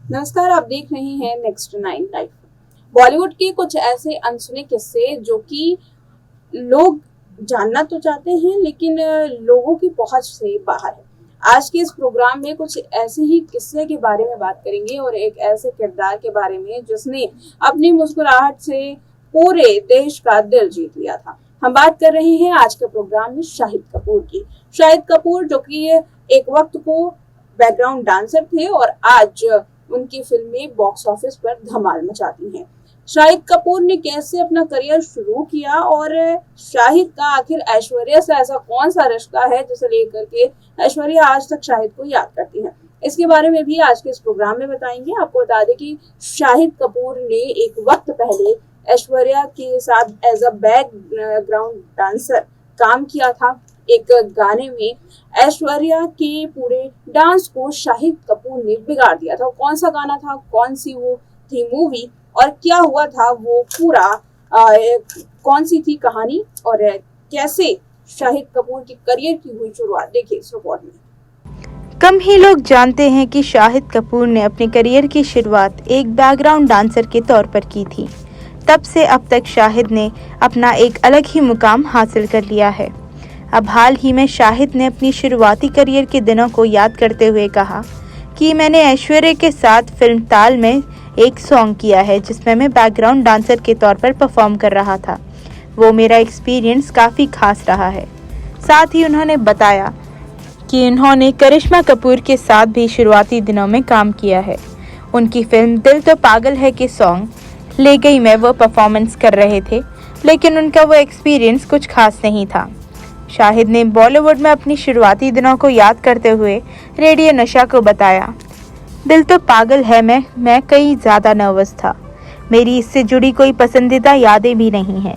नमस्कार, आप देख रहे हैं नेक्स्ट 9 लाइफ। बॉलीवुड के कुछ ऐसे अनसुने किस्से जो कि लोग जानना तो चाहते हैं लेकिन लोगों की पहुंच से बाहर है। आज के इस प्रोग्राम में कुछ ऐसे ही किस्से के बारे में बात करेंगे और एक ऐसे किरदार के बारे में जिसने अपनी मुस्कुराहट से पूरे देश का दिल जीत लिया था। हम बात कर रहे हैं आज के प्रोग्राम में शाहिद कपूर की। शाहिद कपूर जो कि एक वक्त को बैकग्राउंड डांसर थे और आज उनकी फिल्में बॉक्स ऑफिस पर धमाल मचाती हैं। शाहिद कपूर ने कैसे अपना करियर शुरू किया और शाहिद का आखिर ऐश्वर्या से ऐसा कौन सा रिश्ता है जिसे लेकर के ऐश्वर्या आज तक शाहिद को याद करती है, इसके बारे में भी आज के इस प्रोग्राम में बताएंगे। आपको बता दें कि शाहिद कपूर ने एक वक्त पहले ऐश्वर्या के साथ एज अ बैकग्राउंड डांसर काम किया था। एक गाने में ऐश्वर्या के पूरे डांस को शाहिद कपूर ने बिगाड़ दिया था। कौन सा गाना था, कौन सी वो थी मूवी और क्या हुआ था वो पूरा कौन सी थी कहानी और कैसे शाहिद कपूर के करियर की हुई शुरुआत, देखिए इस रिपोर्ट में। कम ही लोग जानते हैं कि शाहिद कपूर ने अपने करियर की शुरुआत एक बैकग्राउंड डांसर के तौर पर की थी। तब से अब तक शाहिद ने अपना एक अलग ही मुकाम हासिल कर लिया है। अब हाल ही में शाहिद ने अपनी शुरुआती करियर के दिनों को याद करते हुए कहा कि मैंने ऐश्वर्या के साथ फिल्म ताल में एक सॉन्ग किया है जिसमें मैं बैकग्राउंड डांसर के तौर पर परफॉर्म कर रहा था। वो मेरा एक्सपीरियंस काफ़ी खास रहा है। साथ ही उन्होंने बताया कि उन्होंने करिश्मा कपूर के साथ भी शुरुआती दिनों में काम किया है। उनकी फिल्म दिल तो पागल है के सॉन्ग ले गई में वो परफॉर्मेंस कर रहे थे, लेकिन उनका वो एक्सपीरियंस कुछ खास नहीं था। शाहिद ने बॉलीवुड में अपनी शुरुआती दिनों को याद करते हुए रेडियो नशा को बताया, दिल तो पागल है मैं कहीं ज़्यादा नर्वस था। मेरी इससे जुड़ी कोई पसंदीदा यादें भी नहीं हैं।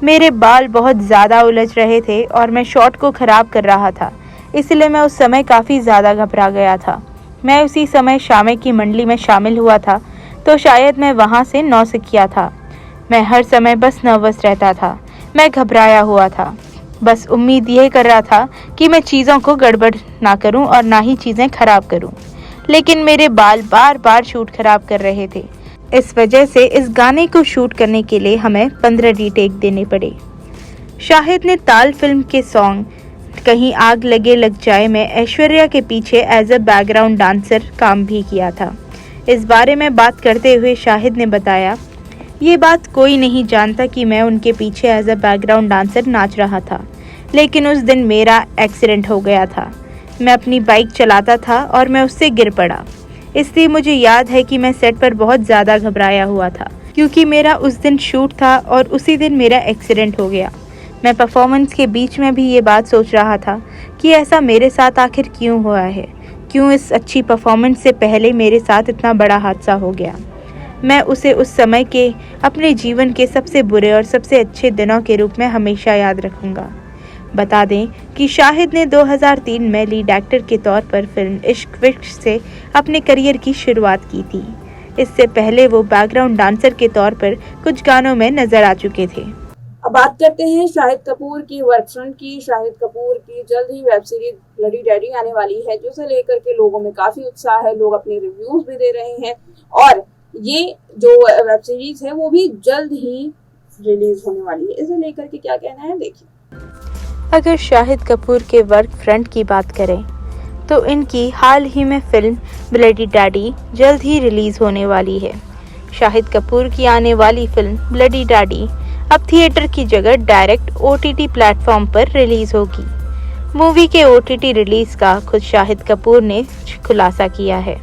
मेरे बाल बहुत ज़्यादा उलझ रहे थे और मैं शॉट को ख़राब कर रहा था, इसलिए मैं उस समय काफ़ी ज़्यादा घबरा गया था। मैं उसी समय शामे की मंडली में शामिल हुआ था, तो शायद मैं वहाँ से नौसिखिया था। मैं हर समय बस नर्वस रहता था, मैं घबराया हुआ था। बस उम्मीद ये कर रहा था कि मैं चीज़ों को गड़बड़ ना करूं और ना ही चीज़ें खराब करूं, लेकिन मेरे बाल बार बार शूट खराब कर रहे थे। इस वजह से इस गाने को शूट करने के लिए हमें 15 रीटेक देने पड़े। शाहिद ने ताल फिल्म के सॉन्ग कहीं आग लगे लग जाए में ऐश्वर्या के पीछे एज अ बैकग्राउंड डांसर काम भी किया था। इस बारे में बात करते हुए शाहिद ने बताया, ये बात कोई नहीं जानता कि मैं उनके पीछे एज अ बैकग्राउंड डांसर नाच रहा था, लेकिन उस दिन मेरा एक्सीडेंट हो गया था। मैं अपनी बाइक चलाता था और मैं उससे गिर पड़ा। इसलिए मुझे याद है कि मैं सेट पर बहुत ज़्यादा घबराया हुआ था, क्योंकि मेरा उस दिन शूट था और उसी दिन मेरा एक्सीडेंट हो गया। मैं परफॉर्मेंस के बीच में भी ये बात सोच रहा था कि ऐसा मेरे साथ आखिर क्यों हुआ है, क्यों इस अच्छी परफॉर्मेंस से पहले मेरे साथ इतना बड़ा हादसा हो गया। मैं उसे उस समय के अपने जीवन के सबसे बुरे और सबसे अच्छे दिनों के रूप में हमेशा याद रखूंगा। बता दें कि शाहिद ने 2003 में लीड एक्टर के तौर पर फिल्म इश्क विश्क से अपने करियर की शुरुआत की थी। इससे पहले वो बैकग्राउंड डांसर के तौर पर कुछ गानों में नजर आ चुके थे। अब बात करते हैं शाहिद कपूर की वर्क फ्रंट की। शाहिद कपूर की जल्द ही वेब सीरीज ब्लडी डैडी आने वाली है, जिसे लेकर के लोगों में काफी उत्साह है। लोग अपने रिव्यूज भी दे रहे हैं और ये जो वेब सीरीज है वो भी जल्द ही रिलीज होने वाली है। इसे लेकर के क्या कहना है, देखिए। अगर शाहिद कपूर के वर्क फ्रंट की बात करें तो इनकी हाल ही में फिल्म ब्लडी डैडी जल्द ही रिलीज होने वाली है। शाहिद कपूर की आने वाली फिल्म ब्लडी डैडी अब थिएटर की जगह डायरेक्ट OTT प्लेटफॉर्म पर रिलीज होगी। मूवी के OTT रिलीज का खुद शाहिद कपूर ने खुलासा किया है।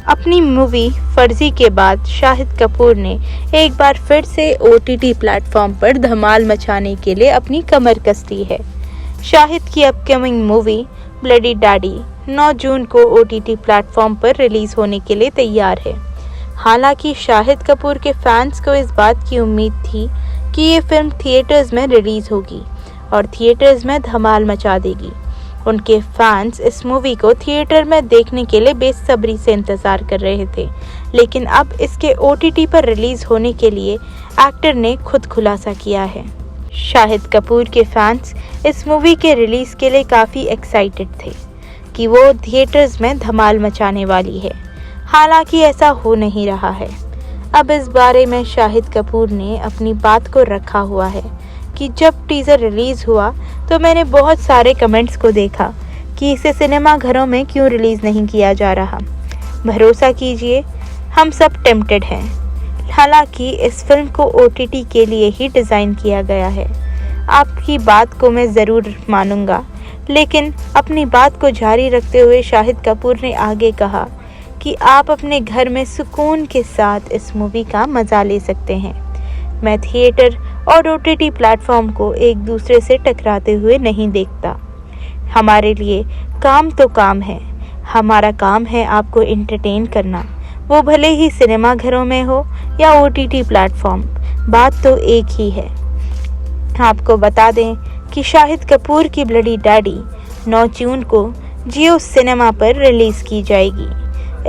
अपनी मूवी फर्जी के बाद शाहिद कपूर ने एक बार फिर से OTT प्लेटफॉर्म पर धमाल मचाने के लिए अपनी कमर कस ली है। शाहिद की अपकमिंग मूवी ब्लडी डैडी 9 जून को OTT प्लेटफॉर्म पर रिलीज होने के लिए तैयार है। हालांकि शाहिद कपूर के फैंस को इस बात की उम्मीद थी कि ये फिल्म थिएटर्स में रिलीज होगी और थिएटर्स में धमाल मचा देगी। उनके फैंस इस मूवी को थिएटर में देखने के लिए बेसब्री से इंतज़ार कर रहे थे, लेकिन अब इसके OTT पर रिलीज होने के लिए एक्टर ने खुद खुलासा किया है। शाहिद कपूर के फैंस इस मूवी के रिलीज के लिए काफ़ी एक्साइटेड थे कि वो थिएटर्स में धमाल मचाने वाली है। हालांकि ऐसा हो नहीं रहा है। अब इस बारे में शाहिद कपूर ने अपनी बात को रखा हुआ है कि जब टीज़र रिलीज़ हुआ तो मैंने बहुत सारे कमेंट्स को देखा कि इसे सिनेमा घरों में क्यों रिलीज़ नहीं किया जा रहा। भरोसा कीजिए, हम सब टेम्प्टेड हैं। हालांकि इस फिल्म को OTT के लिए ही डिज़ाइन किया गया है। आपकी बात को मैं ज़रूर मानूंगा, लेकिन अपनी बात को जारी रखते हुए शाहिद कपूर ने आगे कहा कि आप अपने घर में सुकून के साथ इस मूवी का मज़ा ले सकते हैं। मैं थिएटर और OTT प्लेटफॉर्म को एक दूसरे से टकराते हुए नहीं देखता। हमारे लिए काम तो काम है। हमारा काम है आपको एंटरटेन करना, वो भले ही सिनेमा घरों में हो या OTT प्लेटफॉर्म, बात तो एक ही है। आपको बता दें कि शाहिद कपूर की ब्लडी डैडी 9 जून को जियो सिनेमा पर रिलीज़ की जाएगी।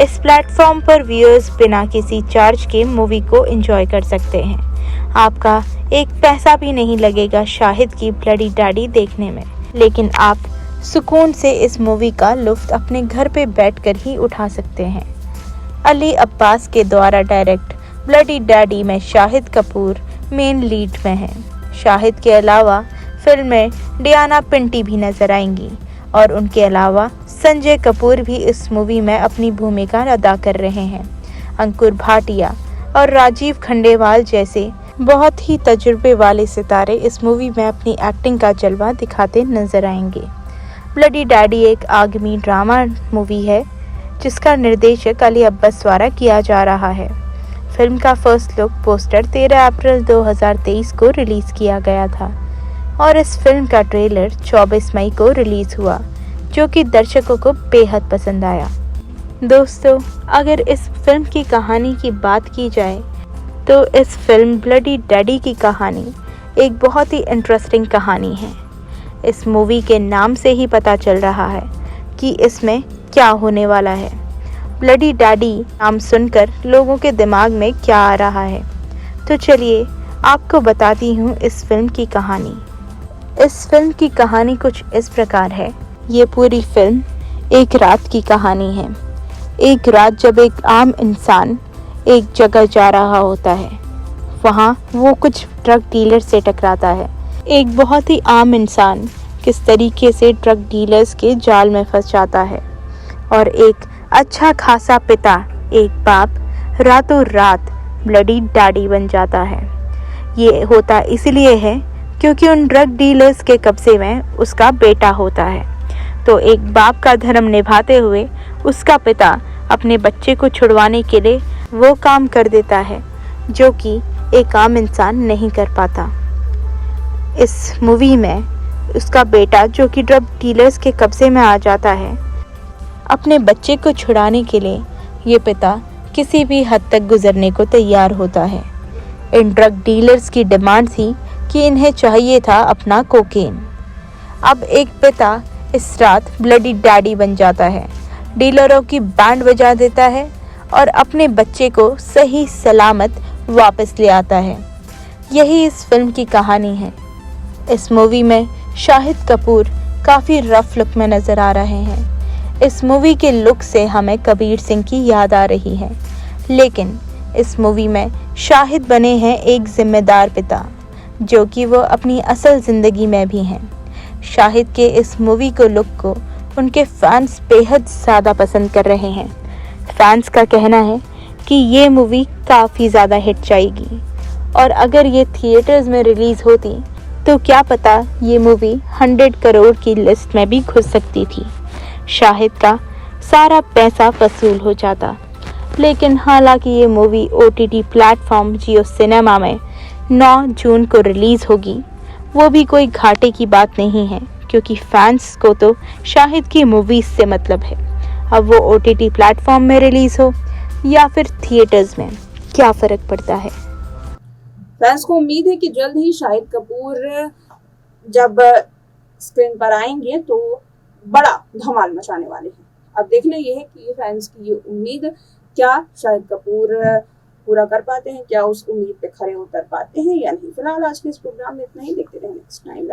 इस प्लेटफॉर्म पर व्यूअर्स बिना किसी चार्ज के मूवी को एंजॉय कर सकते हैं। आपका एक पैसा भी नहीं लगेगा शाहिद की ब्लडी डैडी देखने में, लेकिन आप सुकून से इस मूवी का लुत्फ़ अपने घर पे बैठकर ही उठा सकते हैं। अली अब्बास के द्वारा डायरेक्ट ब्लडी डैडी में शाहिद कपूर मेन लीड में हैं। शाहिद के अलावा फिल्म में डियाना पिंटी भी नजर आएंगी और उनके अलावा संजय कपूर भी इस मूवी में अपनी भूमिका अदा कर रहे हैं। अंकुर भाटिया और राजीव खंडेलवाल जैसे बहुत ही तजुर्बे वाले सितारे इस मूवी में अपनी एक्टिंग का जलवा दिखाते नजर आएंगे। ब्लडी डैडी एक आगामी ड्रामा मूवी है जिसका निर्देशक अली अब्बास द्वारा किया जा रहा है। फिल्म का फर्स्ट लुक पोस्टर 13 अप्रैल 2023 को रिलीज़ किया गया था और इस फिल्म का ट्रेलर 24 मई को रिलीज़ हुआ, जो कि दर्शकों को बेहद पसंद आया। दोस्तों, अगर इस फिल्म की कहानी की बात की जाए तो इस फिल्म ब्लडी डैडी की कहानी एक बहुत ही इंटरेस्टिंग कहानी है। इस मूवी के नाम से ही पता चल रहा है कि इसमें क्या होने वाला है। ब्लडी डैडी नाम सुनकर लोगों के दिमाग में क्या आ रहा है, तो चलिए आपको बताती हूँ इस फिल्म की कहानी। इस फिल्म की कहानी कुछ इस प्रकार है। ये पूरी फिल्म एक रात की कहानी है। एक रात जब एक आम इंसान एक जगह जा रहा होता है, वहाँ वो कुछ ड्रग डीलर से टकराता है। एक बहुत ही आम इंसान किस तरीके से ड्रग डीलर्स के जाल में फंस जाता है और एक अच्छा खासा पिता, एक बाप रातों रात ब्लडी डैडी बन जाता है। ये होता इसलिए है क्योंकि उन ड्रग डीलर्स के कब्जे में उसका बेटा होता है। तो एक बाप का धर्म निभाते हुए उसका पिता अपने बच्चे को छुड़वाने के लिए वो काम कर देता है जो कि एक आम इंसान नहीं कर पाता। इस मूवी में उसका बेटा, जो कि ड्रग डीलर्स के कब्जे में आ जाता है, अपने बच्चे को छुड़ाने के लिए ये पिता किसी भी हद तक गुजरने को तैयार होता है। इन ड्रग डीलर्स की डिमांड थी कि इन्हें चाहिए था अपना कोकेन। अब एक पिता इस रात ब्लडी डैडी बन जाता है, डीलरों की बैंड बजा देता है और अपने बच्चे को सही सलामत वापस ले आता है। यही इस फिल्म की कहानी है। इस मूवी में शाहिद कपूर काफ़ी रफ लुक में नज़र आ रहे हैं। इस मूवी के लुक से हमें कबीर सिंह की याद आ रही है, लेकिन इस मूवी में शाहिद बने हैं एक जिम्मेदार पिता, जो कि वो अपनी असल ज़िंदगी में भी हैं। शाहिद के इस मूवी को लुक को उनके फैंस बेहद ज़्यादा पसंद कर रहे हैं। फैंस का कहना है कि ये मूवी काफ़ी ज़्यादा हिट जाएगी और अगर ये थिएटर्स में रिलीज़ होती तो क्या पता ये मूवी 100 करोड़ की लिस्ट में भी घुस सकती थी। शाहिद का सारा पैसा वसूल हो जाता। लेकिन हालांकि ये मूवी OTT प्लेटफॉर्म जियो सिनेमा में 9 जून को रिलीज़ होगी, वो भी कोई घाटे की बात नहीं है, क्योंकि फैंस को तो शाहिद की मूवीज़ से मतलब है। अब वो OTT प्लेटफॉर्म में रिलीज़ हो या फिर थिएटर्स में, क्या फ़र्क पड़ता है। फैंस को उम्मीद है कि जल्द ही शाहिद कपूर जब स्क्रीन पर आएंगे तो बड़ा धमाल मचाने वाले हैं। अब देखना ये है कि फैंस की ये उम्मीद क्या शाहिद कपूर पूरा कर पाते हैं, क्या उस उम्मीद पे खरे उतर पाते हैं या नहीं। फिलहाल आज के इस प्रोग्राम में इतना ही। देखते रहें नेक्स्ट टाइम।